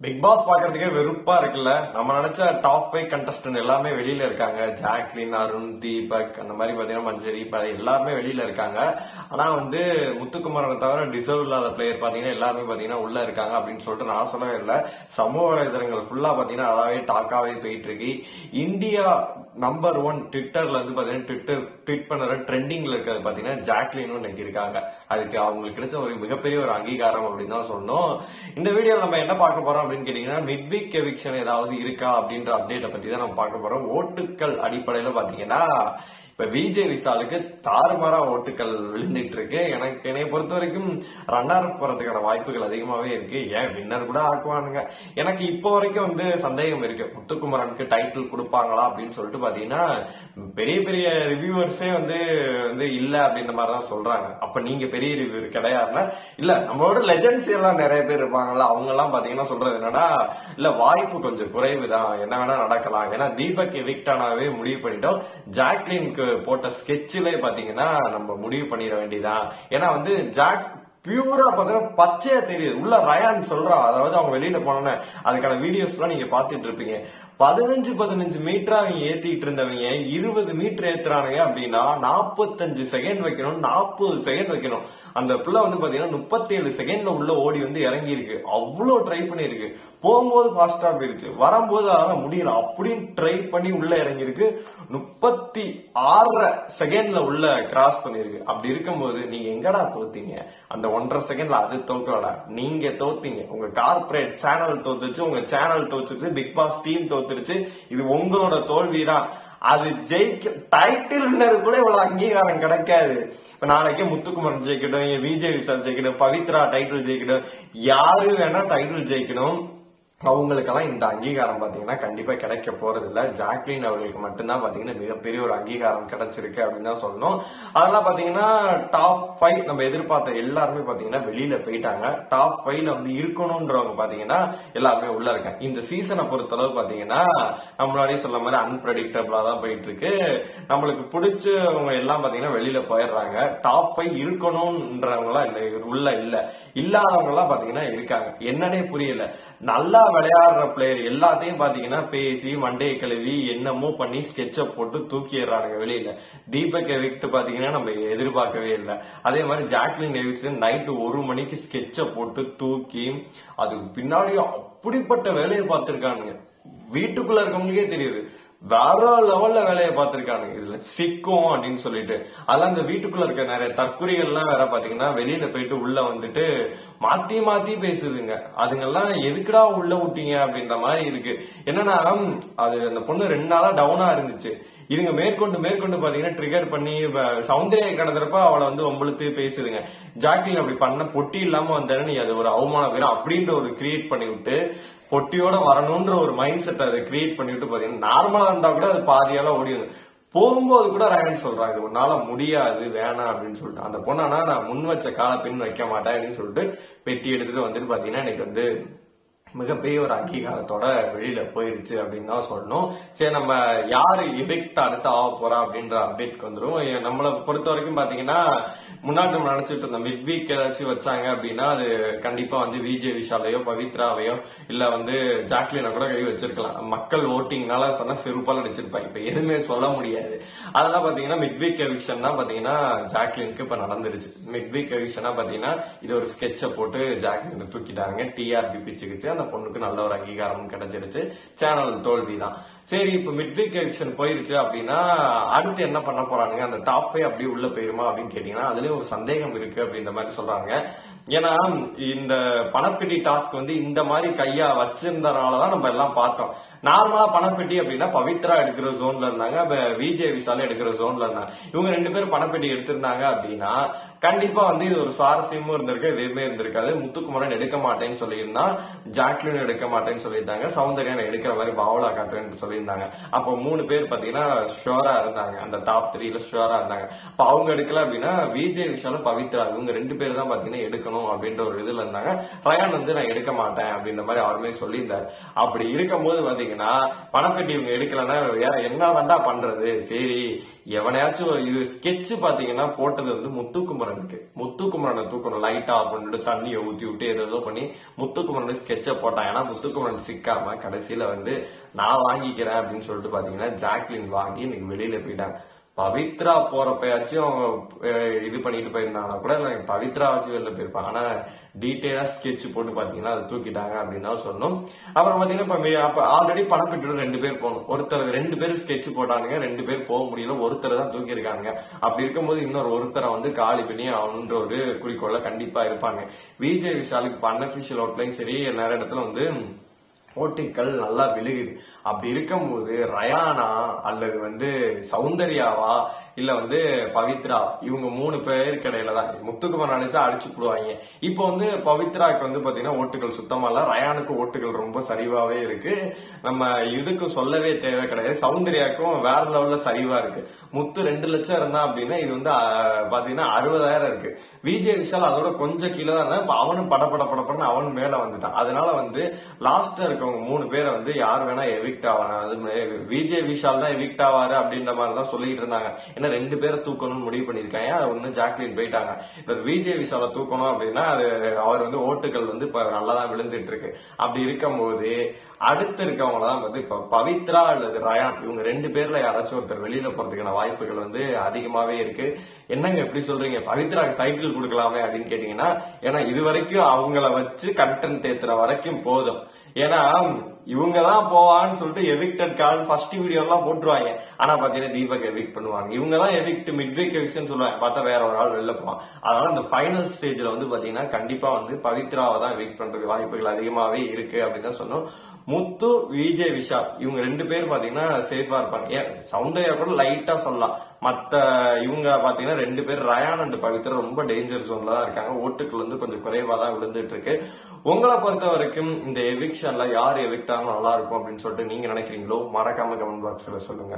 Big pass பாக்குறதுக்கே வெறுப்பா இருக்குல்ல. நம்ம நினைச்ச டாப் 5 கண்டஸ்டன்ட் எல்லாமே வெளியில இருக்காங்க. ஜாக்லின், அருண், தீபக், அந்த மாதிரி பாத்தீங்கன்னா மஞ்சரி எல்லாருமே வெளியில இருக்காங்க. ஆனா முத்துக்குமரனை தவிர டிசர்வ் இல்லாத பிளேயர் பாத்தீங்கன்னா எல்லாருமே பாத்தீங்கன்னா உள்ள இருக்காங்க அப்படின்னு சொல்லிட்டு நான் சொல்லவே இல்லை. சமூக வலைதளங்கள் ஃபுல்லா பாத்தீங்கன்னா அதாவே டாக்காவே போயிட்டு இருக்கு. இந்தியா நம்பர் 1 ட்விட்டர்ல பாத்தீங்கன்னா ட்வீட் பண்ற ட்ரெண்டிங்ல இருக்கிறது பாத்தீங்கன்னா ஜாக்லினும் இன்னைக்கு இருக்காங்க. அதுக்கு அவங்களுக்கு கிடைச்ச ஒரு மிகப்பெரிய ஒரு அங்கீகாரம் அப்படின்னு தான் சொல்லணும். இந்த வீடியோல நம்ம என்ன பார்க்க போறோம் அப்படின்னு கேட்டீங்கன்னா, மிட் வீக் எவிக்ஷன் ஏதாவது இருக்கா அப்படின்ற அப்டேட்டை பத்தி தான் நம்ம பார்க்க போறோம். ஓட்டுக்கள் அடிப்படையில பாத்தீங்கன்னா இப்ப விஜய் விஷாலுக்கு தாறுமாறா ஓட்டுக்கள் விழுந்துட்டு இருக்கு. என்னைய பொறுத்த வரைக்கும் ரன்னர் போறதுக்கான வாய்ப்புகள் அதிகமாவே இருக்கு. ஏன் வின்னர் கூட ஆக்குவானுங்க. எனக்கு இப்போ வரைக்கும் சந்தேகம் இருக்கு, முத்துக்குமரனுக்கு டைட்டில் கொடுப்பாங்களா அப்படின்னு சொல்லிட்டு பாத்தீங்கன்னா பெரிய பெரிய ரிவ்யூவர்ஸே இல்ல அப்படின்ற மாதிரிதான் சொல்றாங்க. அப்ப நீங்க பெரிய ரிவ்யூவர் கிடையாதுன்னா இல்ல, நம்மளோட லெஜெண்ட்ஸ் எல்லாம் நிறைய பேர் இருப்பாங்கல்ல, அவங்க எல்லாம் பாத்தீங்கன்னா சொல்றது என்னன்னா இல்ல, வாய்ப்பு கொஞ்சம் குறைவுதான், என்ன வேணா நடக்கலாம். ஏன்னா தீபக் எவிக்ட் ஆனாவே முடிவு பண்ணிட்டோம். ஜாக்லினுக்கு போட்ட ஸ்கெட்சிலே பாத்தீங்கன்னா நம்ம முடிவு பண்ணிட வேண்டியதான். ஏன்னா ஜாக் பியூரா பாத்தீங்கன்னா பச்சையா தெரியுது. உள்ள ரயான் சொல்றா, அதாவது அவங்க வெளியில போனோன்னு அதுக்கான வீடியோஸ் எல்லாம் நீங்க பாத்துட்டு இருப்பீங்க. 15 மீட்டர் அவங்க ஏத்திட்டு இருந்தவங்க 20 மீட்டர் ஏத்துறானுங்க அப்படின்னா 45 செகண்ட் வைக்கணும், 40 செகண்ட் வைக்கணும். அந்த புள்ள பாத்தீங்கன்னா 37 செகண்ட்ல உள்ள ஓடி இறங்கி இருக்கு. அவ்வளவு ட்ரை பண்ணிருக்கு. போகும்போது ஃபாஸ்டா போயிருச்சு, வரும்போது அதெல்லாம் முடியல அப்படின்னு ட்ரை பண்ணி உள்ள இறங்கி இருக்கு. 36 செகண்ட்ல உள்ள கிராஸ் பண்ணிருக்கு. அப்படி இருக்கும்போது நீங்க எங்கடா தோத்தீங்க? அந்த 1.5 செகண்ட்ல அது தோக்கலடா, நீங்க தோத்தீங்க. உங்க கார்பரேட் சேனல் தோத்துச்சு, உங்க சேனல் தோத்துச்சு, பிக் பாஸ் டீம் தோத்துருச்சு. இது உங்களோட தோல்விதான். அது ஜெயிக்க டைட்டில் கூட இவ்வளவு அங்கீகாரம் கிடைக்காது. இப்ப நாளைக்கே முத்துக்குமரன் ஜெயிக்கட்டும், விஜய் விஷால் ஜெயிக்கட்டும், பவித்ரா டைட்டில் ஜெயிக்கட்டும், யாரு வேணா டைட்டில் ஜெயிக்கணும், அவங்களுக்கெல்லாம் இந்த அங்கீகாரம் பாத்தீங்கன்னா கண்டிப்பா கிடைக்க போறது இல்ல. ஜாக்லின் அவர்களுக்கு மட்டும்தான் பாத்தீங்கன்னா மிகப்பெரிய ஒரு அங்கீகாரம் கிடைச்சிருக்கு அப்படின்னு தான் சொல்லணும். அதெல்லாம் பாத்தீங்கன்னா டாப் 5 நம்ம எதிர்பார்த்த எல்லாருமே பாத்தீங்கன்னா வெளியில போயிட்டாங்க. டாப் 5ல இருக்கணும்ன்றவங்க பாத்தீங்கன்னா எல்லாருமே உள்ள இருக்காங்க. இந்த சீசனை பொறுத்தளவு பாத்தீங்கன்னா நம்மளாலே சொல்ல மாதிரி அன்பிரடிக்டபிளா தான் போயிட்டு இருக்கு. நம்மளுக்கு பிடிச்சவங்க எல்லாம் பாத்தீங்கன்னா வெளியில போயிடுறாங்க. டாப் 5 இருக்கணும்ன்றவங்க எல்லாம் உள்ள இல்ல. இல்லாதவங்க எல்லாம் பாத்தீங்கன்னா இருக்காங்க. என்னன்னே புரியல. நல்லா விளையாடுற பிளேயர் எல்லாத்தையும் பாத்தீங்கன்னா பேசி மண்டே கழுவி என்னமோ பண்ணி ஸ்கெட்ச போட்டு தூக்கிடுறாங்க வெளியில. தீபக் எவிக்ட் பாத்தீங்கன்னா நம்ம எதிர்பார்க்கவே இல்லை. அதே மாதிரி ஜாக்லின் எவிக்ட் நைட்டு 1 மணிக்கு ஸ்கெட்ச போட்டு தூக்கி அதுக்கு பின்னாடி அப்படிப்பட்ட வேலையை பார்த்திருக்கானுங்க. வீட்டுக்குள்ள இருக்கவங்களுக்கே தெரியுது, வேற லெவல்ல வேலையை பார்த்திருக்கானுங்க. இதுல சிக்கும் அப்படின்னு சொல்லிட்டு அதெல்லாம் இந்த வீட்டுக்குள்ள இருக்க நிறைய தற்குறிகள் எல்லாம் வேற பாத்தீங்கன்னா வெளியில போயிட்டு உள்ள மாத்தி மாத்தி பேசுதுங்க. அதுங்கெல்லாம் எதுக்குடா உள்ள விட்டீங்க அப்படின்ற மாதிரி இருக்கு. என்னன்னா அது அந்த பொண்ணு 2 நாளா டவுனா இருந்துச்சு. இதுங்க மேற்கொண்டு பாத்தீங்கன்னா ட்ரிகர் பண்ணி சௌந்தர்யா கடந்துறப்ப அவளை ஒம்பளுத்து பேசுதுங்க. ஜாக்லின் அப்படி பண்ண பொட்டி இல்லாம வந்தேன்னு நீ அது ஒரு அவமானம் வேற அப்படின்ற ஒரு கிரியேட் பண்ணி விட்டு பொட்டியோட வரணும்ன்ற ஒரு மைண்ட் செட் அதை கிரியேட் பண்ணிவிட்டு பாத்தீங்கன்னா நார்மலா இருந்தா கூட அது பாதியால ஓடிடுது. போகும்போது கூட ரேன் சொல்றாங்க, இது உன்னால முடியாது வேணாம் அப்படின்னு சொல்லிட்டு. அந்த பொண்ணானா நான் முன் வச்ச கால பின் வைக்க மாட்டேன் அப்படின்னு சொல்லிட்டு பெட்டி எடுத்துட்டு பாத்தீங்கன்னா இன்னைக்கு மிகப்பெரிய ஒரு அங்கீகாரத்தோட வெளியில போயிருச்சு அப்படின்னு தான் சொல்லணும். சரி, நம்ம யாரு எவிக்ட் அடுத்து ஆக போறா அப்படின்ற அப்டேட்க்கு வந்துடும். நம்மளை பொறுத்த வரைக்கும் பாத்தீங்கன்னா முன்னாடி நம்ம நினைச்சிட்டு இருந்தோம் மிட் வீக் ஏதாச்சும் வச்சாங்க அப்படின்னா அது கண்டிப்பா விஜய் விஷாலையோ பவித்ராவையோ இல்ல ஜாக்லினை கூட கை வச்சிருக்கலாம். மக்கள் ஓட்டிங்னால சொன்னா செருப்பால் அடிச்சிருப்பாங்க. இப்ப எதுவுமே சொல்ல முடியாது. அதெல்லாம் பாத்தீங்கன்னா மிட் வீக் எவிக்ஷன் தான் பாத்தீங்கன்னா ஜாக்லினுக்கு இப்ப நடந்துருச்சு. மிட் வீக் எவிக்ஷனா பாத்தீங்கன்னா இது ஒரு ஸ்கெட்சை போட்டு ஜாக்லின் தூக்கிட்டாங்க. டிஆர்பி பிச்சுக்குச்சு. அந்த பொண்ணுக்கு நல்ல ஒரு அங்கீகாரம் கிடைச்சிருச்சு. சேனல் தோல்விதான். சரி, இப்ப மிட் வீக் எவிக்ஷன் போயிருச்சு அப்படின்னா அடுத்து என்ன பண்ண போறாங்க? அந்த டாப் 5 அப்படியே உள்ள போயிருமா அப்படின்னு கேட்டீங்கன்னா அதுலயும் ஒரு சந்தேகம் இருக்கு அப்படின்ற மாதிரி சொல்றாங்க. ஏன்னா இந்த பணப்பெட்டி டாஸ்க் இந்த மாதிரி கையா வச்சிருந்தனாலதான் நம்ம எல்லாம் பார்த்தோம். நார்மலா பணப்பெட்டி அப்படின்னா பவித்ரா எடுக்கிற ஜோன்ல இருந்தாங்க, விஜய் விஷால எடுக்கிற ஜோன்ல இருந்தாங்க. இவங்க 2 பேரும் பணப்பெட்டி எடுத்திருந்தாங்க அப்படின்னா கண்டிப்பா இது ஒரு சுவாரஸ்யமும் இருந்திருக்கு, எதுவுமே இருந்திருக்காது. முத்துக்குமரன் எடுக்க மாட்டேன்னு சொல்லியிருந்தா, ஜாக்லின் எடுக்க மாட்டேன்னு சொல்லியிருந்தாங்க, சௌந்தர்யா எடுக்கிற மாதிரி பாவலா காட்டுறேன்னு சொல்லியிருந்தாங்க. அப்போ 3 பேர் பாத்தீங்கன்னா ஷுவரா இருந்தாங்க, அந்த டாப் 3ல ஷுவரா இருந்தாங்க. அப்ப அவங்க எடுக்கல அப்படின்னா விஜய் விஷாலும் பவித்ரா இவங்க 2 பேர் தான் பாத்தீங்கன்னா எடுக்கணும் அப்படின்ற ஒரு இதுல இருந்தாங்க. ரயான் நான் எடுக்க மாட்டேன் அப்படின்ற மாதிரி அவருமே சொல்லியிருந்தாரு. அப்படி இருக்கும்போது பாத்தீங்கன்னா பாத்தீங்கன்னா பணப்பெட்டி இவங்க எடுக்கலன்னா வேற என்ன தாண்டா பண்றது, சரி எவனையாச்சும் இது ஸ்கெட்ச் பாத்தீங்கன்னா போட்டது வந்து முத்துக்குமரனுக்கு. முத்துக்குமரனை தூக்கணும் லைட்டா பண்ணிட்டு தண்ணியை ஊத்தி விட்டு ஏதோ பண்ணி முத்துக்குமரன் ஸ்கெட்ச போட்டான். ஏன்னா முத்துக்குமரன் சிக்காம கடைசியில வந்து நான் வாங்கிக்கிறேன் அப்படின்னு சொல்லிட்டு பாத்தீங்கன்னா ஜாக்லின் வாங்கி இன்னைக்கு வெளியில போயிட்டாங்க. பவித்ரா போறப்பயாச்சும் அவங்க இது பண்ணிட்டு போயிருந்தாங்கன்னா கூட பவித்ரா வச்சு வெளில போயிருப்பாங்க. ஆனா டீட்டெயிலா ஸ்கெட்ச் போட்டு பாத்தீங்கன்னா அதை தூக்கிட்டாங்க அப்படின்னு தான் சொல்லணும். அப்புறம் பாத்தீங்கன்னா அப்ப ஆல்ரெடி பணம் பெற்று 2 பேர் போகணும். ஒருத்தர் 2 பேர் ஸ்கெட்ச் போட்டானுங்க, 2 பேர் போக முடியல, ஒருத்தர் தான் தூக்கி இருக்காங்க. அப்படி இருக்கும்போது இன்னொரு ஒருத்தரை வந்து காலி பண்ணி அவனுன்ற ஒரு குறிக்கோள கண்டிப்பா இருப்பாங்க. விஜய் விஷாலுக்கு அன்அபிஷியல் அவுட்லையும் சரி நிறைய இடத்துல வந்து ஓட்டிகள் நல்லா விழுகுது. அப்படி இருக்கும்போது ரயானா அல்லது வந்து சௌந்தர்யாவா இல்ல வந்து பவித்ரா இவங்க 3 பேருக்கு இடையில தான் முத்துக்குமார் நினைச்சா அடிச்சு போடுவாங்க. இப்போ வந்து பவித்ராக்கு வந்து பாத்தீங்கன்னா ஓட்டுகள் சுத்தமா இல்ல, ரயானுக்கு ஓட்டுகள் ரொம்ப சரிவாவே இருக்கு. நம்ம இதுக்கும் சொல்லவே தேவை கிடையாது. சௌந்தர்யாக்கும் வேற லெவல்ல சரிவா இருக்கு. முத்து 2 லட்சம் இருந்தா அப்படின்னா இது வந்து பாத்தீங்கன்னா 60,000 இருக்கு. விஜய் விஷால் அதோட கொஞ்சம் கீழே தான் இருந்தா அவனும் படப்படன்னு அவனும் மேல வந்துட்டான். அதனால வந்து லாஸ்டா இருக்கவங்க 3 பேரை வந்து யார் வேணா எவிக்ட் ஆவாங்க. அது விஜய் விஷால் தான் எவிக்ட் ஆவாரு அப்படின்ற மாதிரி தான் சொல்லிட்டு இருந்தாங்க. ஏன்னா 2 பேரை தூக்கணும்னு முடிவு பண்ணிருக்காங்க. ஒன்னு ஜாக்லின் போயிட்டாங்க. இப்ப விஜய் விஷால தூக்கணும் அப்படின்னா அது அவர் வந்து ஓட்டுகள் வந்து இப்ப நல்லாதான் விழுந்துட்டு இருக்கு. அப்படி இருக்கும்போது அடுத்து இருக்கவங்க தான் வந்து இப்ப பவித்ரா அல்லது ரயான் இவங்க 2 பேர்ல யாராச்சும் ஒருத்தர் வெளியில போறதுக்கான வாய்ப்புகள் வந்து அதிகமாவே இருக்கு. என்னங்க எப்படி சொல்றீங்க, பவித்ராக்கு டைட்டில் கொடுக்கலாமே அப்படின்னு கேட்டீங்கன்னா, ஏன்னா இது வரைக்கும் அவங்கள வச்சு கண்டென்ட் ஏத்துற வரைக்கும் போதும். ஏன்னா இவங்க தான் போவான்னு சொல்லிட்டு எவிக்டட் கால் ஃபர்ஸ்ட் வீடியோ எல்லாம் போட்டுருவாங்க. ஆனா பாத்தீங்கன்னா தீபக் எவிக்ட் பண்ணுவாங்க. இவங்க தான் எவிக்ட் மிட்வீக் எவிக்ஷன் சொல்லுவாங்க. பார்த்தா வேற ஒரு ஆள் வெளில போவான். அதனால இந்த ஃபைனல் ஸ்டேஜ்ல வந்து பாத்தீங்கன்னா கண்டிப்பா வந்து பவித்ராவை தான் எவிக்ட் பண்றதுக்கு வாய்ப்புகள் அதிகமாவே இருக்கு அப்படின்னு தான் சொன்னோம். முத்து விஜய் விஷால் இவங்க 2 பேர் பாத்தீங்கன்னா சேஃபா இருப்பாங்க. ஏன் சௌந்தர்யா கூட லைட்டா சொல்லலாம். மத்த இவங்க பாத்தீங்கன்னா 2 பேர் ரயான் அண்ட் பவித்ரா ரொம்ப டேஞ்சர் ஜோன்ல தான் இருக்காங்க. ஓட்டுகள் வந்து கொஞ்சம் குறைவா தான் விழுந்துட்டு இருக்கு. உங்களை பொறுத்த வரைக்கும் இந்த எவிக்ஷன்ல யார் எவிக்ட் ஆனா நல்லா இருக்கும் அப்படின்னு சொல்லிட்டு நீங்க நினைக்கிறீங்களோ மறக்காம கமெண்ட் பாக்ஸ்ல சொல்லுங்க.